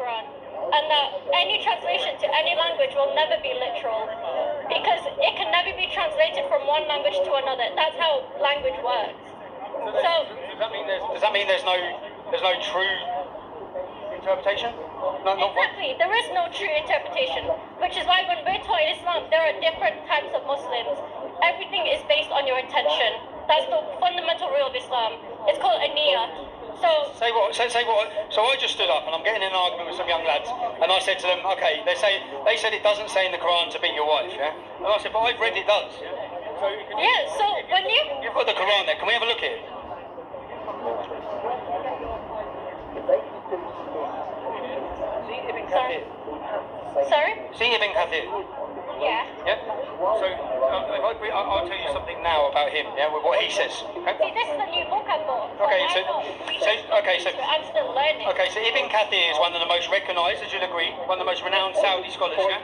Quran, and that any translation to any language will never be literal, because it can never be translated from one language to another. That's how language works. So does that mean there's no true interpretation? exactly, there is no true interpretation, which is why when we're taught in Islam, there are different types of Muslims. Everything is based on your intention. That's the fundamental rule of Islam. It's called a niyyah. So say what. So I just stood up and I'm getting in an argument with some young lads, and I said to them, okay, they said it doesn't say in the Quran to beat your wife, yeah? And I said, but I've read it does. Yeah? So when you've got the Quran there, can we have a look at it? Sorry? See Ibn Kathir? Yeah. Yeah? So, I'll tell you something now about him, yeah, with what he says. Okay? See, this is a new book I bought. So I'm still learning. Okay, so Ibn Kathir is one of the most recognised, as you'll agree, one of the most renowned Saudi scholars, yeah?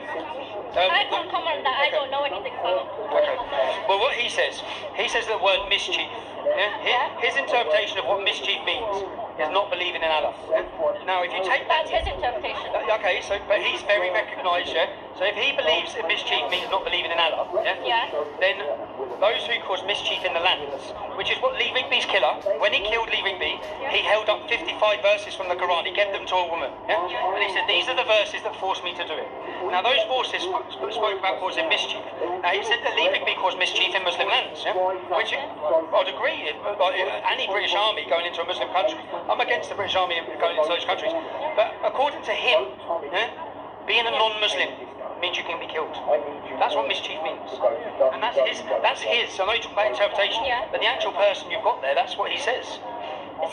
I can't comment on that, I don't know anything about. Okay. Well, what he says the word mischief. Yeah? His interpretation of what mischief means is not believing in Allah. Yeah? Now, if you take that... That's his interpretation. Okay, but he's very recognised, yeah? So if he believes that mischief means not believing in Allah, yeah? Then those who cause mischief in the lands, which is what Lee Rigby's killer, when he killed Lee Rigby, he held up 55 verses from the Quran, he gave them to a woman, yeah? And he said, these are the verses that forced me to do it. Now those verses spoke about causing mischief. He said that Lee Rigby caused mischief in Muslim lands, yeah? Which I'd agree, like any British army going into a Muslim country, I'm against the British army going into those countries, but according to him, yeah, being a non-Muslim means you can be killed. That's what mischief means. And that's his. I know you talk about interpretation, but the actual person you've got there, that's what he says.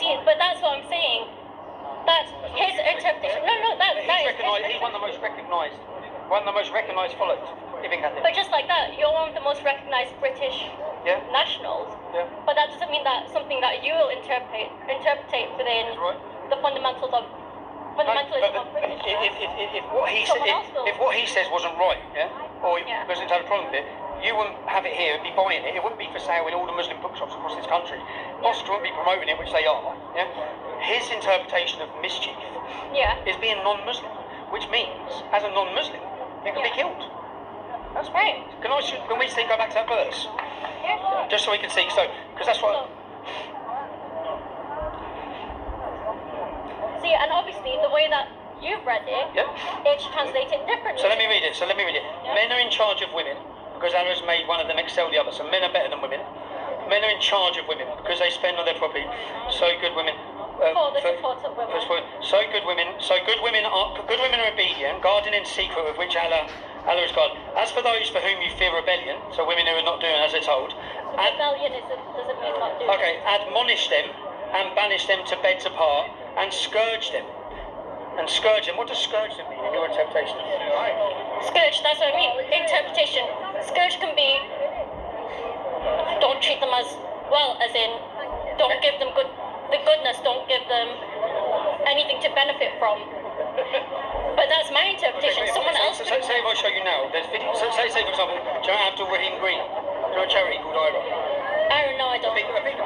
See, but that's what I'm saying. That's his interpretation. No, he's one of the most recognised followers, Ibn Kathir. But just like that, you're one of the most recognised British nationals. Yeah. But that doesn't mean that something that you will interpret within the fundamentals of fundamentalism of British. If what he says wasn't right, or Muslims had a problem with it, you wouldn't have it here and be buying it. It wouldn't be for sale in all the Muslim bookshops across this country. Boston wouldn't be promoting it, which they are. Yeah? His interpretation of mischief is being non-Muslim, which means, as a non-Muslim, you can be killed. That's right. Can we go back to that verse? Yeah. Just so we can see. So, because that's what. See, and obviously the way that you've read it, it's translated differently. So let me read it. Yeah. Men are in charge of women because Allah has made one of them excel the other. So men are better than women. Men are in charge of women because they spend on their property. So good women. For the support of women. Good women are obedient, guarding in secret with which Allah is God. As for those for whom you fear rebellion, so women who are not doing as they're told. Rebellion doesn't mean not doing. Okay, admonish them and banish them to beds apart and scourge them. What does scourge them mean in your interpretation? Scourge, that's what I mean. Interpretation. Scourge can be don't treat them as well, as in don't give them the goodness, don't give them anything to benefit from. But that's my interpretation. Someone else. Say if I show you now, there's video. Say for example, do you know Abdul Rahim Green? Do you know a charity called IRA? No, I don't. The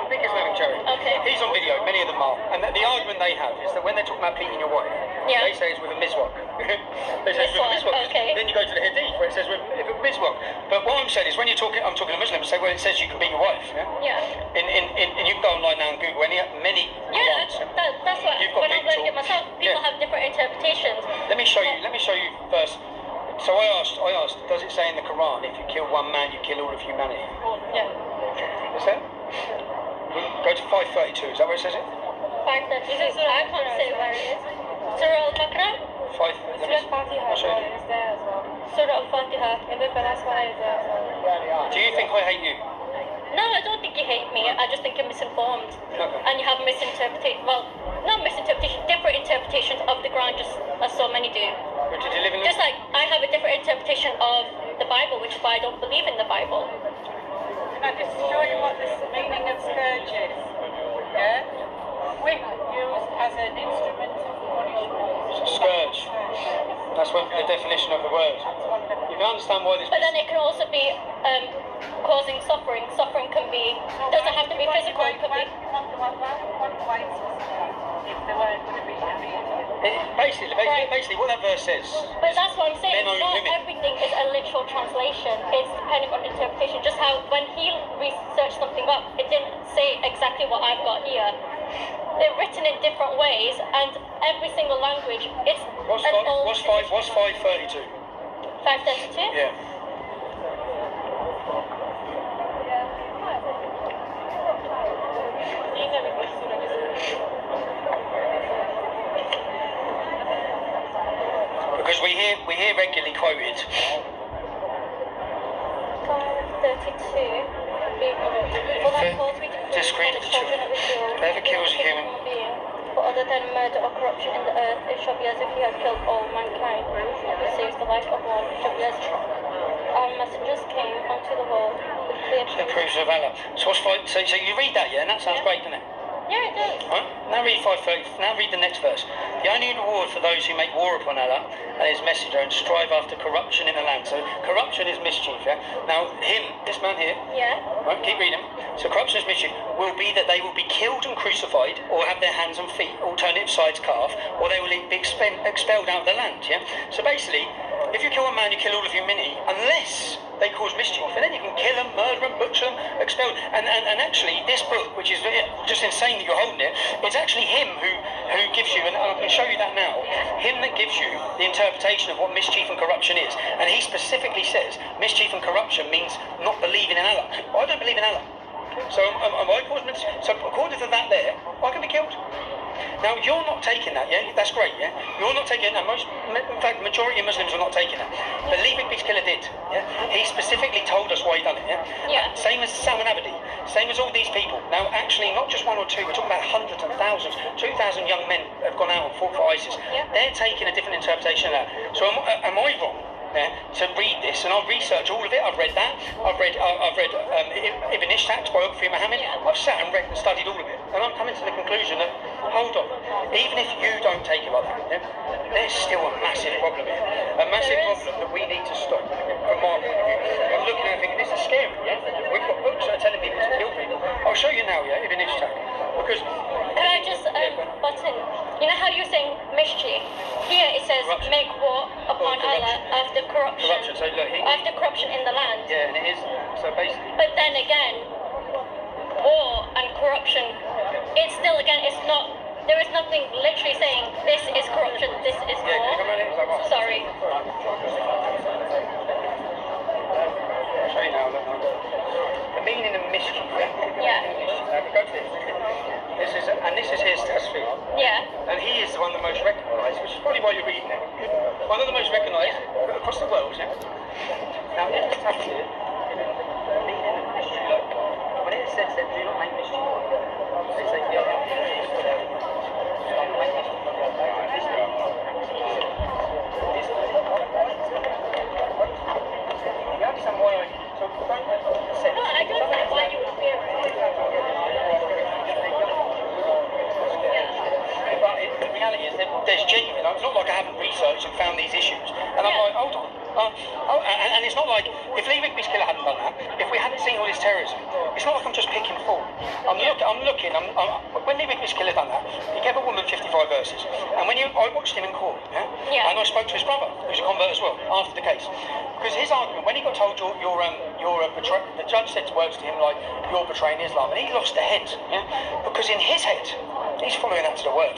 biggest Islamic charity. Okay. He's on video, many of them are. And the argument they have is that when they're talking about beating your wife, they say it's with a miswak. They say it's with a miswak. Okay. Then you go to the hadith where it says with a miswak. But what I'm saying is when I'm talking to Muslims, say, well, it says you can beat your wife. Yeah. And you can go online now and Google many. That's what. When I'm learning it myself, people have different interpretations. Let me show you first. So I asked, does it say in the Quran if you kill one man, you kill all of humanity? Yeah. What's that? Go to 532. Is that where it says it? 532. I can't say where it is. Surah Al-Baqarah? 5. Surah Al-Fatiha is there as well. Surah Al-Fatiha. And the last one is there as well. Do you think I hate you? No, I don't think you hate me. I just think you're misinformed. Okay. And you have not misinterpretation, different interpretations of the Quran, just as so many do. But did you live in Just like I have a different interpretation of the Bible, which is why I don't believe in the Bible. Can I just show you what the meaning of scourge is? Yeah? Whip used as an instrument of punishment. Scourge. That's what the definition of the word. You can understand why this. But then it can also be causing suffering. Suffering can be doesn't have to be physical. It could be. What if they weren't going to be abused? Basically, what that verse says. But that's what I'm saying. Men own Not women. everything is a literal translation. It's depending on interpretation. Just how when he researched something up, it didn't say exactly what I've got here. They're written in different ways, and every single language. It's What's 532? 532. Yeah. Because we hear regularly quoted. 532. For that cause we Discreet the children of Israel. Whoever kills a human being, but other than murder or corruption in the earth, it shall be as if he had killed all mankind. Who saves the life of one, it shall be as our messengers came unto the world with clear The proofs of Allah. So what's five? So you read that, yeah, and that sounds great, doesn't it? Yeah, it does. Right? Now read 530. Now read the next verse. The only reward for those who make war upon Allah and His Messenger and strive after corruption in the land. So corruption is mischief. Yeah. Now this man here. Yeah. Right, keep reading. So corruption is mischief will be that they will be killed and crucified, or have their hands and feet, alternative sides cut off, or they will be expelled out of the land. Yeah. So basically, if you kill a man, you kill all of humanity, unless they cause mischief, and then you can kill them, murder them, butcher them, expel them. And actually, this book, which is just insane that you're holding it, it's actually him who gives you, and I can show you that now, him that gives you the interpretation of what mischief and corruption is. And he specifically says mischief and corruption means not believing in Allah. I don't believe in Allah. So am I causing mischief? So according to that there, I can be killed. Now you're not taking that, yeah? That's great, yeah? You're not taking it, and in fact, the majority of Muslims are not taking that. But Leaving Peace Killer did, yeah? He specifically told us why he done it, yeah? Yeah. Same as Salman Abedi, same as all these people. Now, actually, not just one or two, we're talking about hundreds and thousands. 2,000 young men have gone out and fought for ISIS. Yeah. They're taking a different interpretation of that. So am I wrong? Yeah, to read this, and I've researched all of it. I've read that. I've read Ibn Ishaq's biography of Muhammad. Yeah. I've sat and read and studied all of it, and I'm coming to the conclusion that hold on, even if you don't take it like that, yeah, there's still a massive problem here, a massive problem that we need to stop. From my point of view, I'm looking at it thinking this is scary. Yeah, we've got books that are telling people to kill people. I'll show you now, yeah, Ibn Ishaq, because. Can I just butt in? You know how you're saying mischief? Here it says Corruption. make war upon Allah after corruption. So look, After corruption in the land. yeah, and it is. So basically. But then again, war and corruption, it's still again, it's not. There is nothing literally saying this is corruption, this is Yeah, can you come war. around here? Is that right? Sorry. I'll show you now. Look. The meaning of mischief. Yeah. Go to this. This is his tasfir. Yeah. And he is the one the most recognised, which is probably why you're reading it. One of the most recognised across the world, yeah? Now, in the tasfir, the meaning of mischief, look, when it says that do not make mischief, they say, yeah, do not make mischief. You understand why I... So, don't... No, I don't know why you would fear it. But the reality is that there's genuine. It's not like I haven't researched and found these issues. And I'm like, hold on. And it's not like if Lee Rigby's killer hadn't done that, if we hadn't seen all this terrorism, it's not like I'm just picking fault. I'm looking. When Lee Rigby's killer done that, he gave a woman 55 verses. And I watched him in court, Yeah. and I spoke to his brother, who's a convert as well, after the case. Because his argument, when he got told the judge said words to him like, you're betraying Islam, and he lost the head, yeah? Because in his head, he's following that to the word.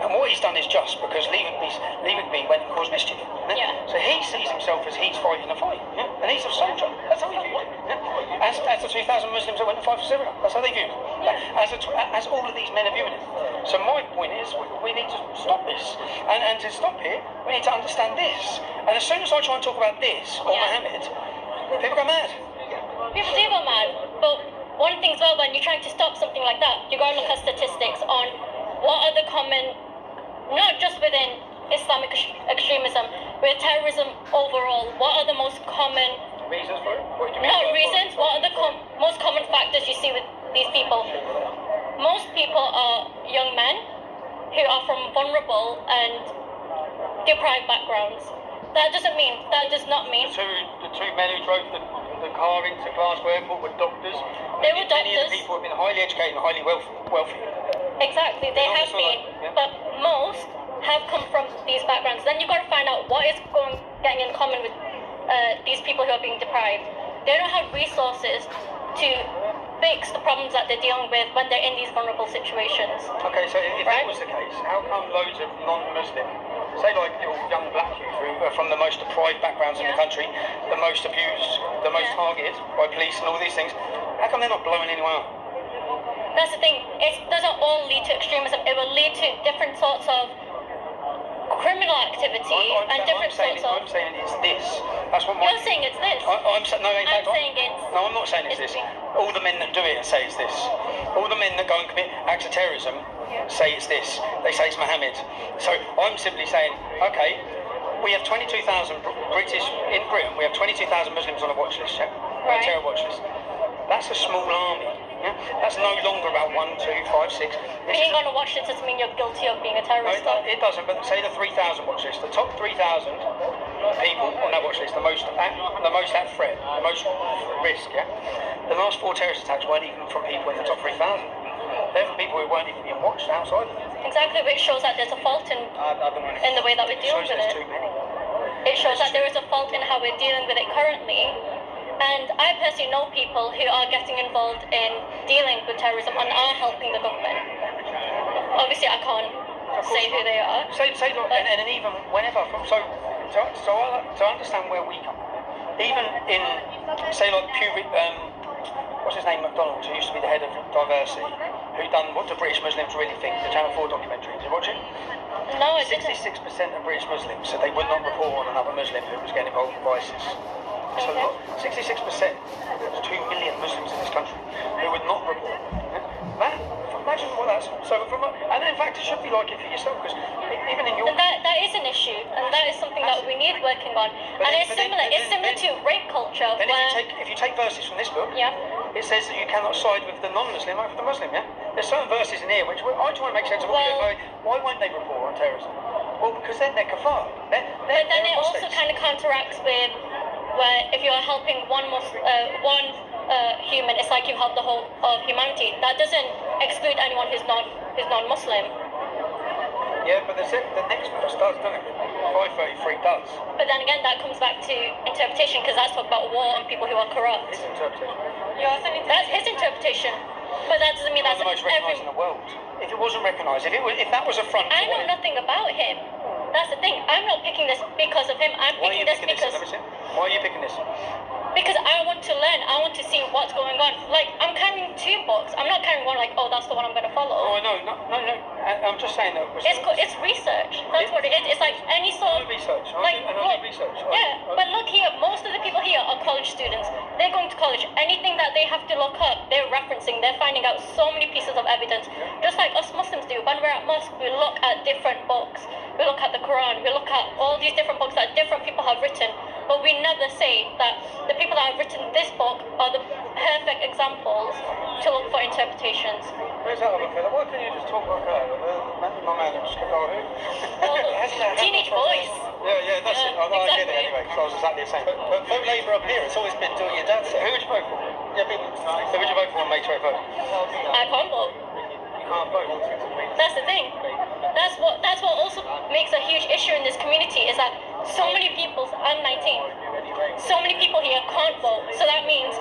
And what he's done is just, because Lee Rigby went and caused mischief. Yeah. So he sees himself as he's fighting a fight, yeah? And he's a soldier. That's how he viewed it. Yeah? As the 2,000 Muslims that went to fight for Syria, that's how they viewed it. Yeah. As all of these men are viewing it. So my point is, we need to stop this. And to stop it, we need to understand this. And as soon as I try and talk about this, or Muhammad, people go mad. People do go mad, but one thing as well, when you're trying to stop something like that, you go and look at statistics on what are the common, not just within Islamic extremism, with terrorism overall, what are the most common Reasons for it? What do you mean? not reasons, what are the most common factors you see with these people? Most people are young men who are from vulnerable and deprived backgrounds. That does not mean The two men who drove the car into Glasgow Airport were doctors. They were Many of doctors. the people have been highly educated and highly wealthy. exactly, they Not have just like- been, yeah. but most have come from these backgrounds. Then you've got to find out what is getting in common with these people who are being deprived. They don't have resources to fix the problems that they're dealing with when they're in these vulnerable situations. Okay, so if that was the case, how come loads of non-Muslim, say like young black youth who are from the most deprived backgrounds in the country, the most abused, the most targeted by police and all these things, how come they're not blowing anyone up? That's the thing. It doesn't all lead to extremism. It will lead to different sorts of criminal activity and different sorts of... I'm saying it's this. That's what You're saying it's this. I'm saying it's... No, I'm not saying it's this. All the men that do it say it's this. All the men that go and commit acts of terrorism say it's this. They say it's Mohammed. So I'm simply saying, okay, we have 22,000 British in Britain. We have 22,000 Muslims on a watch list, yeah? Right. A terror watch list. That's a small army. Yeah? That's no longer about 1, 2, 5, 6. Being on a watch list doesn't mean you're guilty of being a terrorist. No, it doesn't. But say the 3,000 watch list. The top 3,000 people on that watch list, the most at threat, the most risk. Yeah. The last 4 terrorist attacks weren't even from people in the top 3,000. They're from people who weren't even being watched outside of them. Exactly, which shows that there's a fault in the way that we're dealing with it. Too many. It shows that there is a fault in how we're dealing with it currently. And I personally know people who are getting involved in dealing with terrorism and are helping the government. Obviously, I can't say who they are. And even whenever, so I understand where we come from. Even in, say, like what's his name, McDonald, who used to be the head of diversity, who done What Do British Muslims Really Think, the Channel 4 documentary. Did you watch it? No, I didn't. 66% of British Muslims said they would not report on another Muslim who was getting involved with ISIS. It's a lot. 66%. There's 2 million Muslims in this country who would not report. Imagine what that's. And in fact, it should be like it for yourself, because even in your. And that is an issue, and that is something that we need working on. And it's similar to rape culture. Then if you take verses from this book, it says that you cannot side with the non-Muslim over the Muslim. Yeah, there's certain verses in here which I try and make sense of. Why won't they report on terrorism? Well, because they're kafar. But then it also kind of counteracts with where if you're helping one human, it's like you help the whole of humanity. That doesn't exclude anyone who's non-Muslim. Yeah, but the next verse does, doesn't it? 533 does. But then again, that comes back to interpretation, because that's talking about war and people who are corrupt. His interpretation. That's his interpretation. But that doesn't mean that's the most recognised in the world. If it wasn't recognised, if that was a front. I know nothing about him. That's the thing. I'm not picking this because of him. I'm picking this because. Why are you picking this? Because I want to learn. I want to see what's going on. Like, I'm carrying 2 books. I'm not carrying one like, oh, that's the one I'm going to follow. Oh, no. I'm just saying that. It's research. That's what it is. It's like any sort of... research. Research. Yeah, but look here. Most of the people here are college students. They're going to college. Anything that they have to look up, they're referencing. They're finding out so many pieces of evidence. Just like us Muslims do. When we're at mosque, we look at different books. We look at the Quran. We look at all these different books that different people have written. But we never say that the people that have written this book are the perfect examples to look for interpretations. Where's that other fella? Why can't you just talk like that? My man just kept on. Teenage boys. Yeah, that's it. I get it anyway, because I was exactly the same. But vote Labour up here, it's always been doing your dad said. Who would you vote for? Yeah, who would you vote for on May 21st? I can't vote. You can't vote. That's the thing. That's what also makes a huge issue in this community, is that so many people, I'm 19, so many people here can't vote. So that means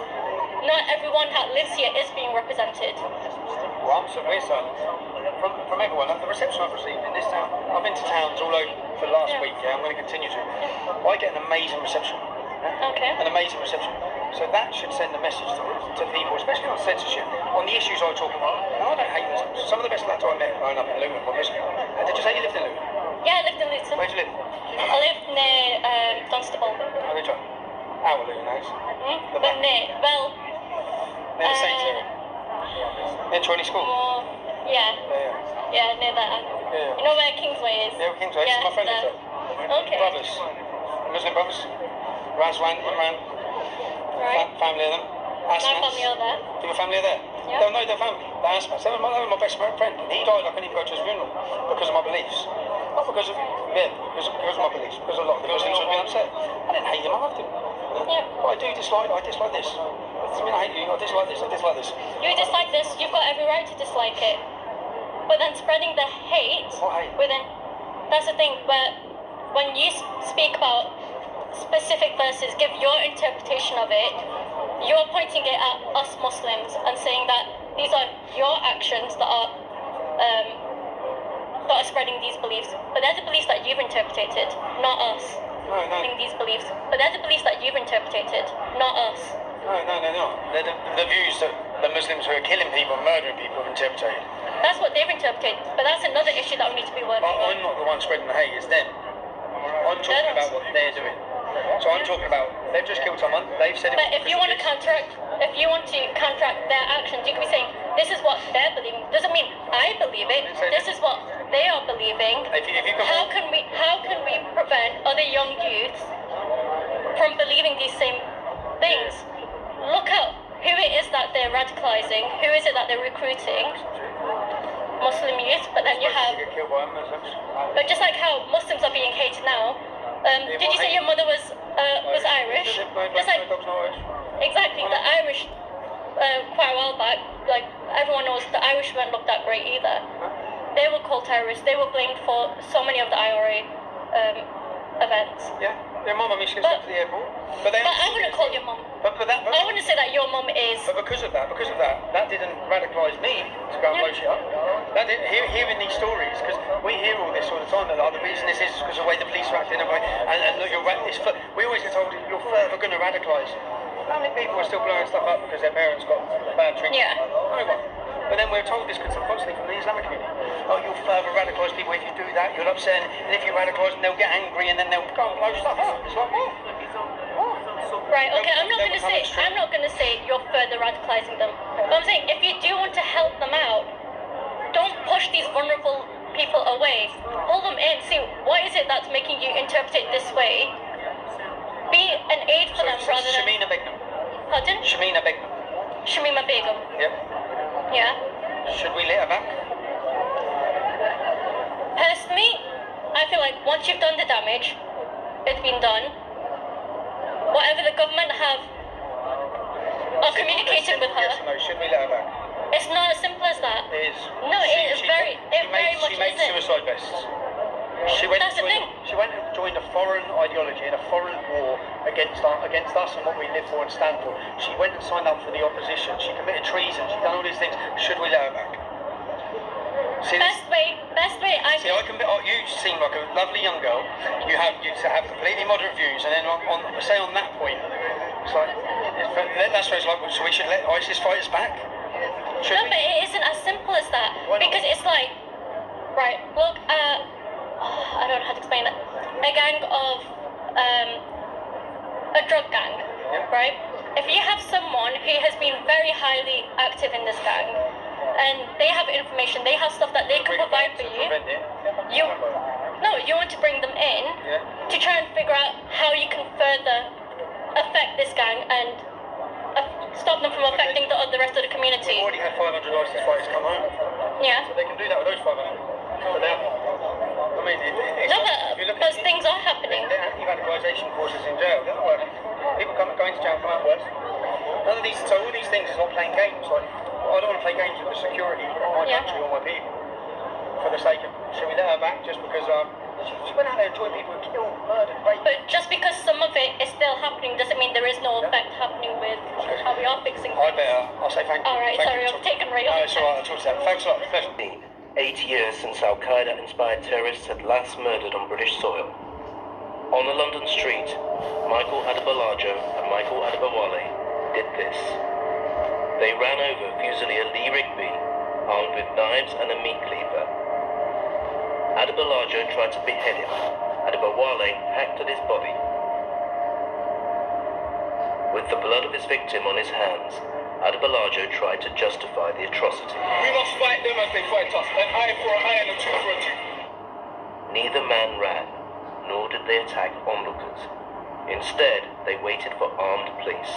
not everyone that lives here is being represented. Well, we're silent. From everyone, the reception I've received in this town, I've been to towns all over for the last week, I'm going to continue to. I get an amazing reception. Okay. An amazing reception. So that should send a message to people, especially on censorship, on the issues I talk about. And I don't hate this. Some of the best lads I met growing up in Luton were Muslim. Did you say you lived in Luton? Yeah, I lived in Luton. Where do you live? I lived near Dunstable. Oh, did you? Our Luton, nice. But near the Saints area. Near Trilla School? Yeah, near that. Yeah. You know where Kingsway is? Yeah, Kingsway. Yeah, my friend lives there. Okay. Brothers. Muslim brothers. Razwan, Imran. Right. Family of them. Asma. My family are there. Your family are there? Yeah. They'll know their family. The Asma. They were my best friend. He died, I couldn't even go to his funeral because of my beliefs. Not because of my beliefs, because a lot of the Muslims would be upset. I didn't hate him, I loved him. Yeah. But I dislike this. I mean, I hate you, I dislike this. You dislike this, you've got every right to dislike it. But then spreading the hate What hate? within That's the thing, but when you speak about specific verses, give your interpretation of it, you're pointing it at us Muslims and saying that these are your actions that are spreading these beliefs. But they're the beliefs that you've interpreted, not us. No. These beliefs. But they're the beliefs that you've interpreted, not us. No, they're not. They're the views that the Muslims who are killing people and murdering people have interpreted. That's what they've interpreted, but that's another issue that we need to be working on. I'm not the one spreading the hate, it's them. I'm talking about what they're doing. So I'm talking about, they've just killed someone, they've said it. But if you want to counteract their actions, you can be saying, this is what they're believing. Doesn't mean I believe it. This is what they are believing. How can we prevent other young youths from believing these same things? Look at who it is that they're radicalizing, who is it that they're recruiting. Muslim youth, but then you have, but just like how Muslims are being hated now. Did you say your mother was Irish? Just like exactly the Irish, quite a while back, like everyone knows the Irish weren't looked at great either. They were called terrorists. They were blamed for so many of the IRA events. Yeah, your mum used to go to the airport. But I wouldn't call your mum. I wouldn't say that your mum is. But because of that, that didn't radicalise me to go and blow shit up. That didn't, hearing these stories, because we hear all this all the time, that the reason this is because of the way the police are acting, and look, we always get told you're further going to radicalise. How many people are still blowing stuff up because their parents got bad treatment? Yeah. No one. But then we're told this constantly from the Islamic community. Oh, you'll further radicalise people if you do that, you'll upset, and if you radicalise them, they'll get angry and then they'll go and blow stuff up. It's like, what? Right, okay, I'm not gonna say you're further radicalizing them. But I'm saying if you do want to help them out, don't push these vulnerable people away. Pull them in, see what is it that's making you interpret it this way. Be an aid for them rather than Shamina Begum. Pardon? Shamina Begum. Shamima Begum. Yep. Yeah. Should we let her back? Personally, I feel like once you've done the damage, it's been done. Whatever the government are communicating with her. Yes or no, should we let her back? It's not as simple as that. It is. No, it very much She made isn't. suicide vests. She went and joined a foreign ideology and a foreign war against us and what we live for and stand for. She went and signed up for the opposition. She committed treason. She done all these things. Should we let her back? Best way. You seem like a lovely young girl. You have completely moderate views, and then on that point, it's like that's where it's like. So we should let ISIS fight us back. But it isn't as simple as that. Because it's like, right, look at, I don't know how to explain it. A gang of, a drug gang, right? If you have someone who has been very highly active in this gang, and they have information, they have stuff that they can provide for you, you want to bring them in to try and figure out how you can further affect this gang and stop them from affecting the rest of the community. We've already had 500 ISIS fighters come home. Yeah. So they can do that with those 500. But I mean, but things are happening. They're anti-radicalisation courses in jail. They're not working. People going to jail come out worse. All these things is not playing games. Like, I don't want to play games with the security of my country or my people for the sake of. Should we let her back just because she went out there and joined people who killed, murdered, raped? But just because some of it is still happening doesn't mean there is no effect happening with how we are fixing things. I'll say thank you. Alright, sorry, I'm taking right on. No, it's alright, I'll talk to that. Thanks a lot. 8 years since Al-Qaeda-inspired terrorists had last murdered on British soil. On a London street, Michael Adebolajo and Michael Adebowale did this. They ran over Fusilier Lee Rigby, armed with knives and a meat cleaver. Adebolajo tried to behead him. Adebowale hacked at his body. With the blood of his victim on his hands, Adebolajo tried to justify the atrocity. We must fight them as they fight us, an eye for an eye and a tooth for a tooth. Neither man ran, nor did they attack onlookers. Instead, they waited for armed police.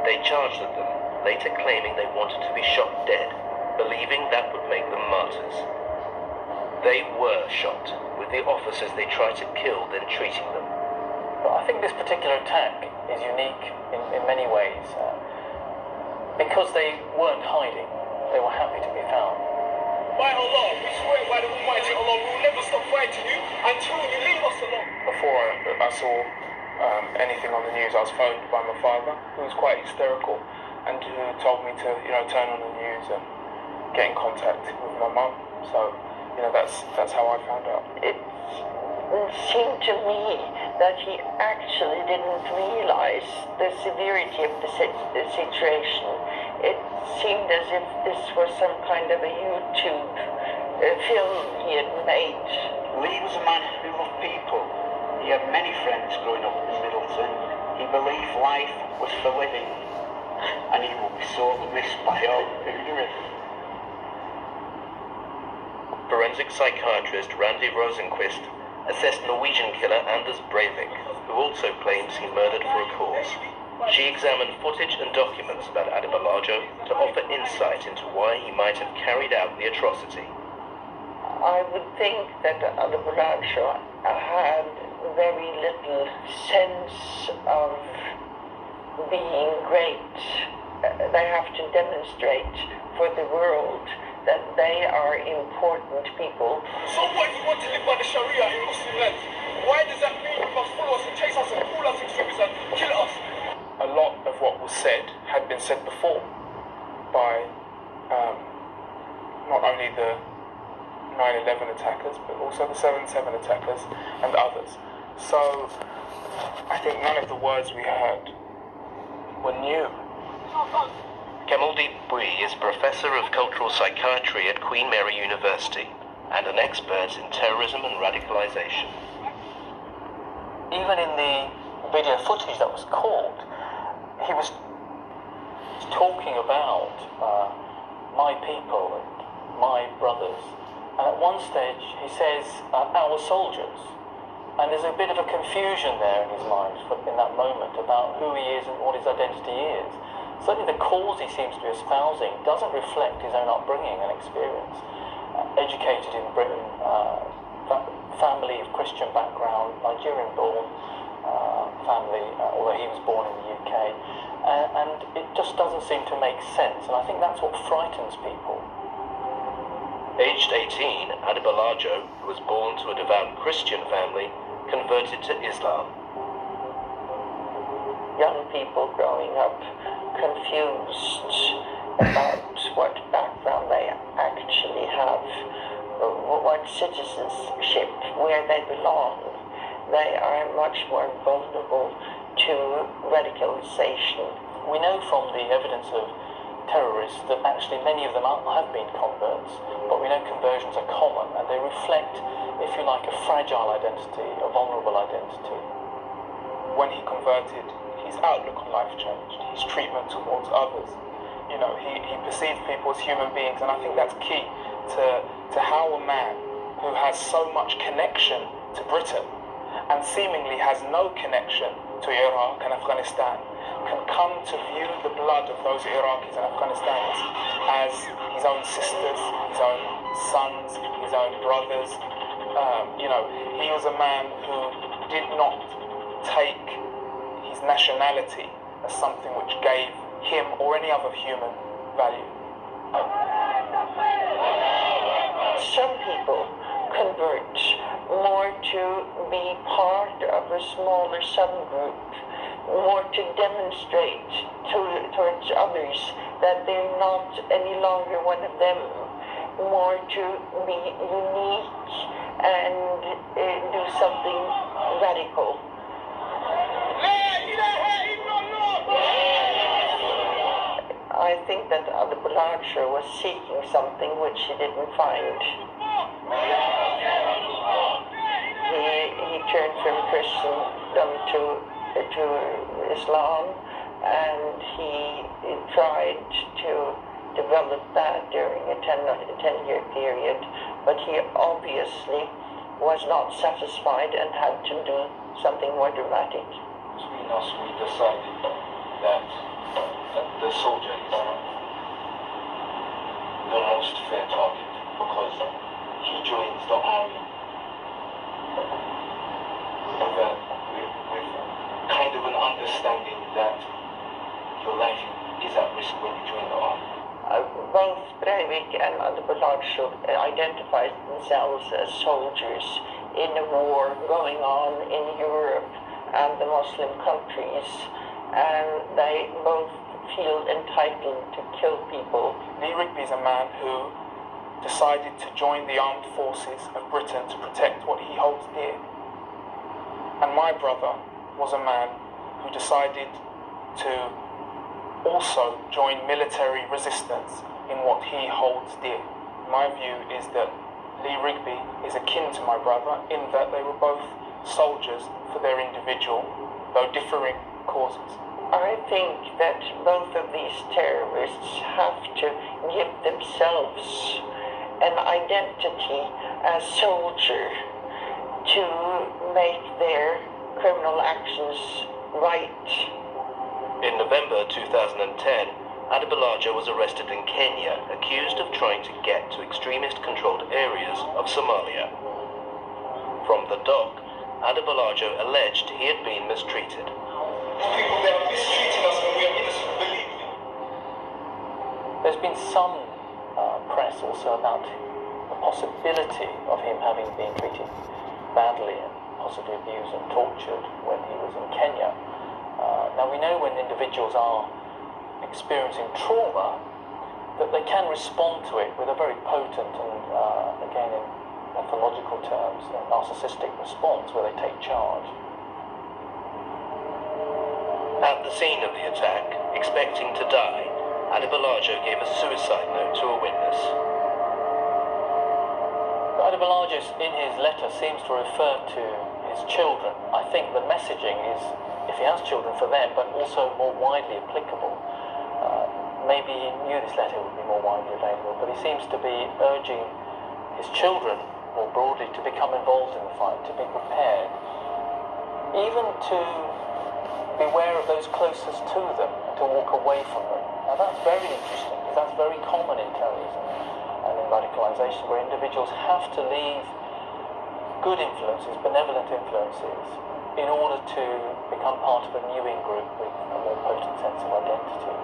They charged at them, later claiming they wanted to be shot dead, believing that would make them martyrs. They were shot, with the officers they tried to kill then treating them. But I think this particular attack is unique in many ways. Because they weren't hiding, they were happy to be found. By Allah, we swear by the Almighty Allah, we will never stop fighting you until you leave us alone. Before I saw anything on the news, I was phoned by my father, who was quite hysterical, and who told me to, turn on the news and get in contact with my mum. So, that's how I found out. It seemed to me that he actually didn't realize the severity of the situation. It seemed as if this was some kind of a YouTube film he had made. Lee was a man who loved people. He had many friends growing up in Middleton. He believed life was for living, and he will be sorely missed by all who knew him. Forensic psychiatrist Randy Rosenquist assessed Norwegian killer Anders Breivik, who also claims he murdered for a cause. She examined footage and documents about Adibalajo to offer insight into why he might have carried out the atrocity. I would think that Adibalajo had very little sense of being great. They have to demonstrate for the world that they are important people. So what, you want to live by the Sharia in Muslim lands? Why does that mean you must follow us and chase us and call us extremists and kill us? A lot of what was said had been said before by not only the 9/11 attackers, but also the 7/7 attackers and others. So I think none of the words we heard were new. Kemaldeep Bui is Professor of Cultural Psychiatry at Queen Mary University and an expert in terrorism and radicalization. Even in the video footage that was caught, he was talking about my people and my brothers. And at one stage he says, our soldiers. And there's a bit of a confusion there in his mind in that moment about who he is and what his identity is. Certainly the cause he seems to be espousing doesn't reflect his own upbringing and experience. Educated in Britain, family of Christian background, Nigerian-born family, although he was born in the UK. And it just doesn't seem to make sense, and I think that's what frightens people. Aged 18, Adibalajo, who was born to a devout Christian family, converted to Islam. Young people growing up confused about what background they actually have, what citizenship, where they belong. They are much more vulnerable to radicalization. We know from the evidence of terrorists that actually many of them have been converts, but we know conversions are common and they reflect, if you like, a fragile identity, a vulnerable identity. When he converted, his outlook on life changed, his treatment towards others. He perceived people as human beings, and I think that's key to how a man who has so much connection to Britain and seemingly has no connection to Iraq and Afghanistan can come to view the blood of those Iraqis and Afghanistanis as his own sisters, his own sons, his own brothers. He was a man who did not take his nationality as something which gave him or any other human value. Some people convert more to be part of a smaller subgroup, more to demonstrate towards others that they're not any longer one of them, more to be unique and do something radical. I think that Adibalajo was seeking something which he didn't find. He turned from Christendom to Islam, and he tried to develop that during a 10-year period, but he obviously was not satisfied and had to do something more dramatic. Between us, we decided that the soldier is the most fair target because he joins the army with kind of an understanding that your life is at risk when you join the army. Both Breivik Leivik and Adebolagsho identified themselves as soldiers in a war going on in Europe and the Muslim countries, and they both feel entitled to kill people. Lee Rigby is a man who decided to join the armed forces of Britain to protect what he holds dear. And my brother was a man who decided to also join military resistance in what he holds dear. My view is that Lee Rigby is akin to my brother in that they were both soldiers for their individual, though differing causes. I think that both of these terrorists have to give themselves an identity as soldier to make their criminal actions right. In November 2010, Adebolaja was arrested in Kenya, accused of trying to get to extremist-controlled areas of Somalia. From the dock, Adebolaja alleged he had been mistreated. People, they are mistreating us when we are innocent, believe me. There's been some press also about the possibility of him having been treated badly and possibly abused and tortured when he was in Kenya. Now we know when individuals are experiencing trauma that they can respond to it with a very potent and, again in pathological terms, a narcissistic response where they take charge. At the scene of the attack, expecting to die, Adebolaja gave a suicide note to a witness. Adebolaja in his letter seems to refer to his children. I think the messaging is, if he has children, for them, but also more widely applicable. Maybe he knew this letter would be more widely available, but he seems to be urging his children more broadly to become involved in the fight, to be prepared, even to beware of those closest to them, to walk away from them. Now that's very interesting, because that's very common in terrorism and in radicalisation, where individuals have to leave good influences, benevolent influences, in order to become part of a new in-group with a more potent sense of identity.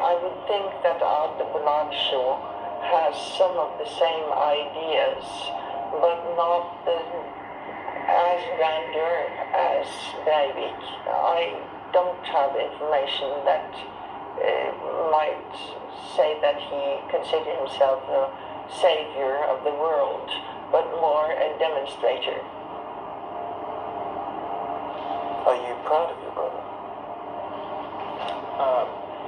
I would think that Adebolagsho has some of the same ideas, but not as grandeur as Breivik. I don't have information that might say that he considered himself a savior of the world, but more a demonstrator. Are you proud of your brother?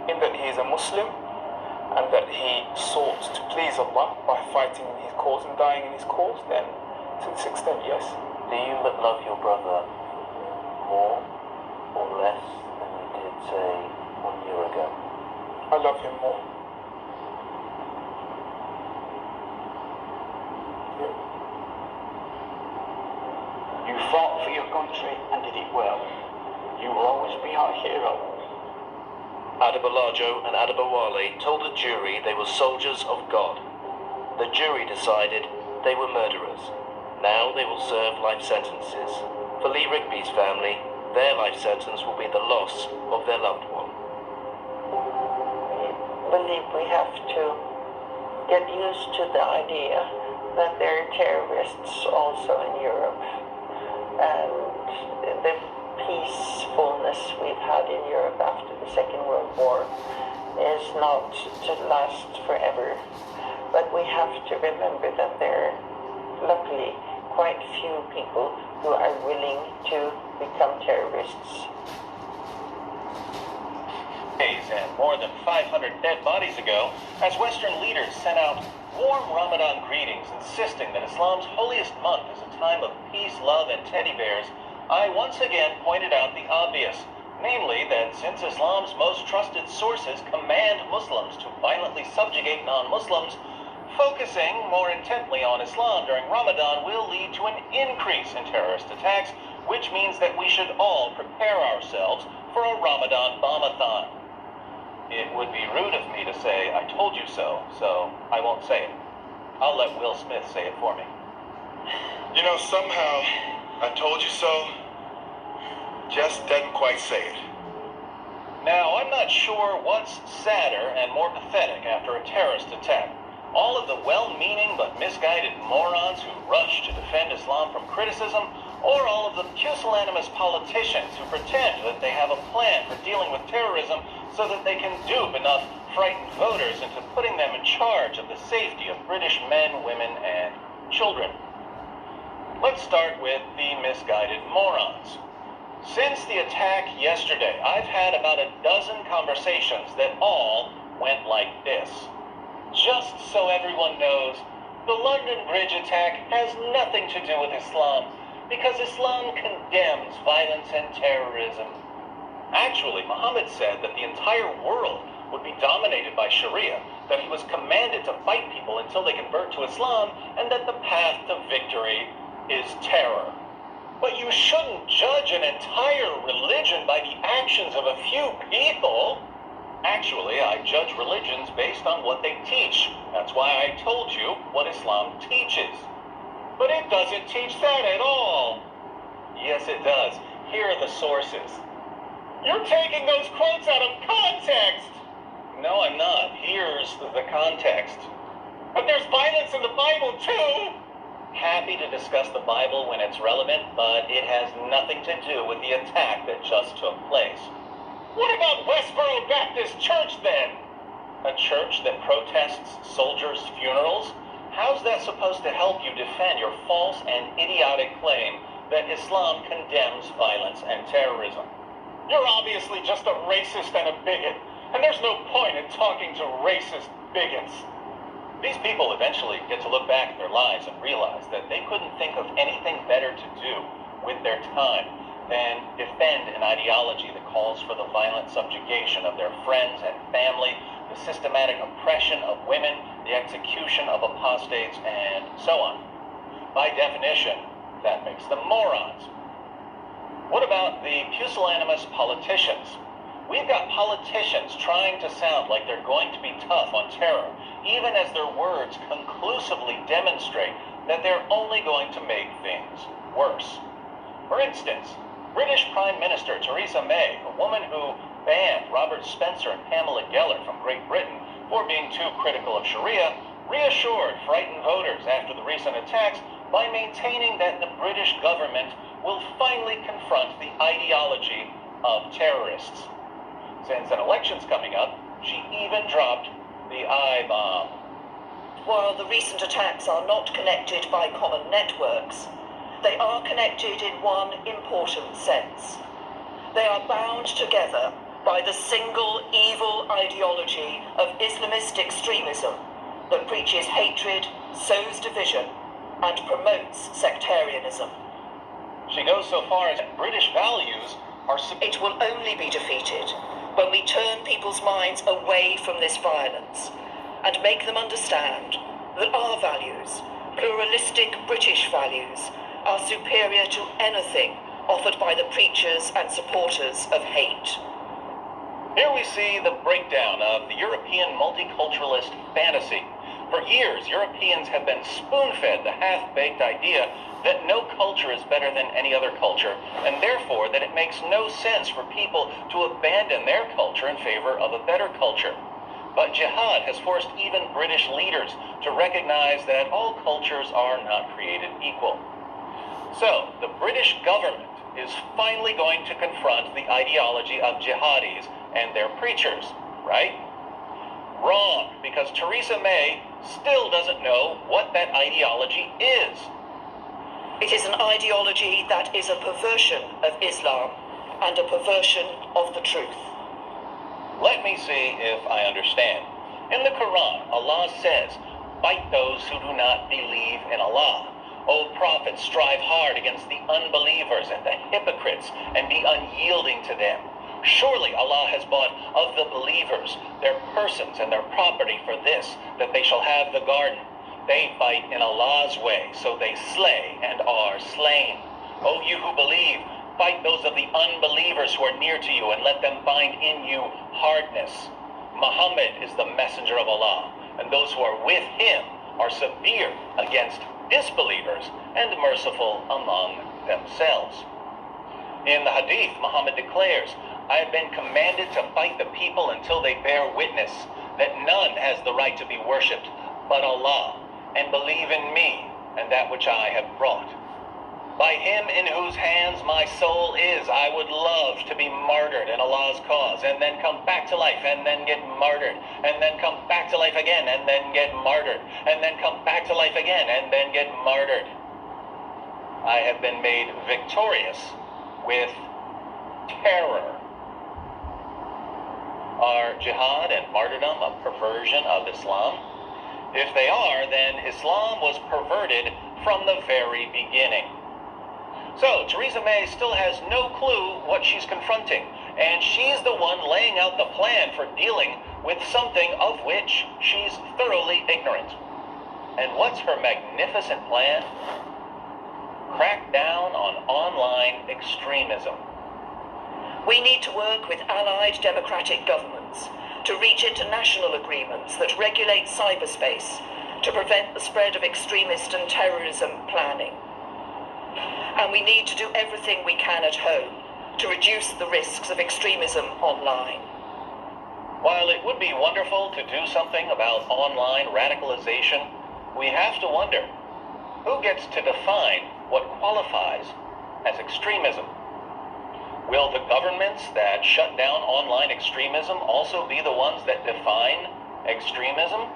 In that he is a Muslim and that he sought to please Allah by fighting in his cause and dying in his cause, then to this extent, yes. Do you love your brother more or less than you did, say, 1 year ago? I love him more. You fought for your country and did it well. You will always be our hero. Adebolaja and Adebowale told the jury they were soldiers of God. The jury decided they were murderers. Now they will serve life sentences. For Lee Rigby's family, their life sentence will be the loss of their loved one. I believe we have to get used to the idea that there are terrorists also in Europe, and the peacefulness we've had in Europe after the Second World War is not to last forever. But we have to remember that there are luckily quite few people who are willing to become terrorists. Days and more than 500 dead bodies ago, as Western leaders sent out warm Ramadan greetings insisting that Islam's holiest month is a time of peace, love, and teddy bears, I once again pointed out the obvious, namely that since Islam's most trusted sources command Muslims to violently subjugate non-Muslims, focusing more intently on Islam during Ramadan will lead to an increase in terrorist attacks, which means that we should all prepare ourselves for a Ramadan bombathon. It would be rude of me to say, I told you so I won't say it. I'll let Will Smith say it for me. You know, somehow, I told you so just doesn't quite say it. Now, I'm not sure what's sadder and more pathetic after a terrorist attack. All of the well-meaning but misguided morons who rush to defend Islam from criticism, or all of the pusillanimous politicians who pretend that they have a plan for dealing with terrorism so that they can dupe enough frightened voters into putting them in charge of the safety of British men, women, and children. Let's start with the misguided morons. Since the attack yesterday, I've had about a dozen conversations that all went like this. Just so everyone knows, the London Bridge attack has nothing to do with Islam, because Islam condemns violence and terrorism. Actually, Muhammad said that the entire world would be dominated by Sharia, that he was commanded to fight people until they convert to Islam, and that the path to victory is terror. But you shouldn't judge an entire religion by the actions of a few people. Actually, I judge religions based on what they teach. That's why I told you what Islam teaches. But it doesn't teach that at all. Yes, it does. Here are the sources. You're taking those quotes out of context. No, I'm not. Here's the context. But there's violence in the Bible, too. Happy to discuss the Bible when it's relevant, but it has nothing to do with the attack that just took place. What about Westboro Baptist Church, then? A church that protests soldiers' funerals? How's that supposed to help you defend your false and idiotic claim that Islam condemns violence and terrorism? You're obviously just a racist and a bigot, and there's no point in talking to racist bigots. These people eventually get to look back at their lives and realize that they couldn't think of anything better to do with their time than defend an ideology that calls for the violent subjugation of their friends and family, the systematic oppression of women, the execution of apostates, and so on. By definition, that makes them morons. What about the pusillanimous politicians? We've got politicians trying to sound like they're going to be tough on terror, even as their words conclusively demonstrate that they're only going to make things worse. For instance, British Prime Minister Theresa May, a woman who banned Robert Spencer and Pamela Geller from Great Britain for being too critical of Sharia, reassured frightened voters after the recent attacks by maintaining that the British government will finally confront the ideology of terrorists. Since an election's coming up, she even dropped the I-bomb. While the recent attacks are not connected by common networks, they are connected in one important sense. They are bound together by the single evil ideology of Islamist extremism that preaches hatred, sows division, and promotes sectarianism. She goes so far as British values are... It will only be defeated when we turn people's minds away from this violence and make them understand that our values, pluralistic British values, are superior to anything offered by the preachers and supporters of hate. Here we see the breakdown of the European multiculturalist fantasy. For years, Europeans have been spoon-fed the half-baked idea that no culture is better than any other culture, and therefore that it makes no sense for people to abandon their culture in favor of a better culture. But jihad has forced even British leaders to recognize that all cultures are not created equal. So, the British government is finally going to confront the ideology of jihadis and their preachers, right? Wrong, because Theresa May still doesn't know what that ideology is. It is an ideology that is a perversion of Islam and a perversion of the truth. Let me see if I understand. In the Quran, Allah says, "Fight those who do not believe in Allah. O Prophet, strive hard against the unbelievers and the hypocrites and be unyielding to them. Surely Allah has bought of the believers their persons and their property for this, that they shall have the garden. They fight in Allah's way, so they slay and are slain. O you who believe, fight those of the unbelievers who are near to you and let them find in you hardness. Muhammad is the messenger of Allah, and those who are with him are severe against disbelievers and merciful among themselves." In the Hadith, Muhammad declares, I have been commanded to fight the people until they bear witness that none has the right to be worshipped but Allah, and believe in me and that which I have brought. By him in whose hands my soul is, I would love to be martyred in Allah's cause, and then come back to life, and then get martyred, and then come back to life again, and then get martyred, and then come back to life again, and then get martyred. I have been made victorious with terror. Are jihad and martyrdom a perversion of Islam? If they are, then Islam was perverted from the very beginning. So, Theresa May still has no clue what she's confronting, and she's the one laying out the plan for dealing with something of which she's thoroughly ignorant. And what's her magnificent plan? Crack down on online extremism. We need to work with allied democratic governments to reach international agreements that regulate cyberspace to prevent the spread of extremist and terrorism planning. And we need to do everything we can at home to reduce the risks of extremism online. While it would be wonderful to do something about online radicalization, we have to wonder, who gets to define what qualifies as extremism? Will the governments that shut down online extremism also be the ones that define extremism?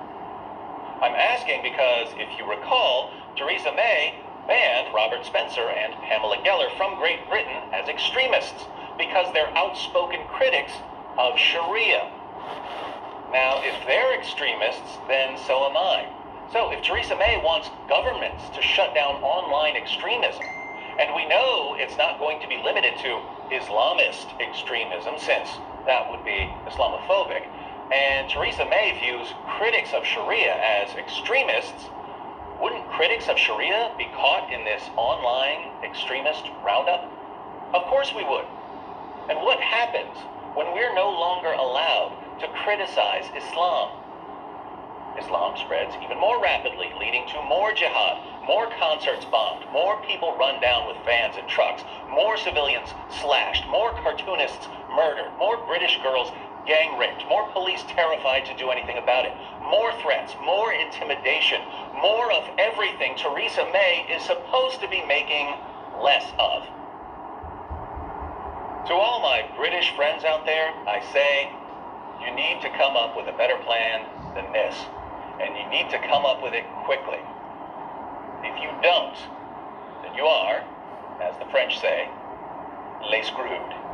I'm asking because, if you recall, Theresa May banned Robert Spencer and Pamela Geller from Great Britain as extremists because they're outspoken critics of Sharia. Now, if they're extremists, then so am I. So if Theresa May wants governments to shut down online extremism, and we know it's not going to be limited to Islamist extremism, since that would be Islamophobic, and Theresa May views critics of Sharia as extremists, wouldn't critics of Sharia be caught in this online extremist roundup? Of course we would. And what happens when we're no longer allowed to criticize Islam? Islam spreads even more rapidly, leading to more jihad, more concerts bombed, more people run down with vans and trucks, more civilians slashed, more cartoonists murdered, more British girls gang raped, more police terrified to do anything about it, more threats, more intimidation, more of everything Theresa May is supposed to be making less of. To all my British friends out there, I say, you need to come up with a better plan than this, and you need to come up with it quickly. If you don't, then you are, as the French say, les screwed.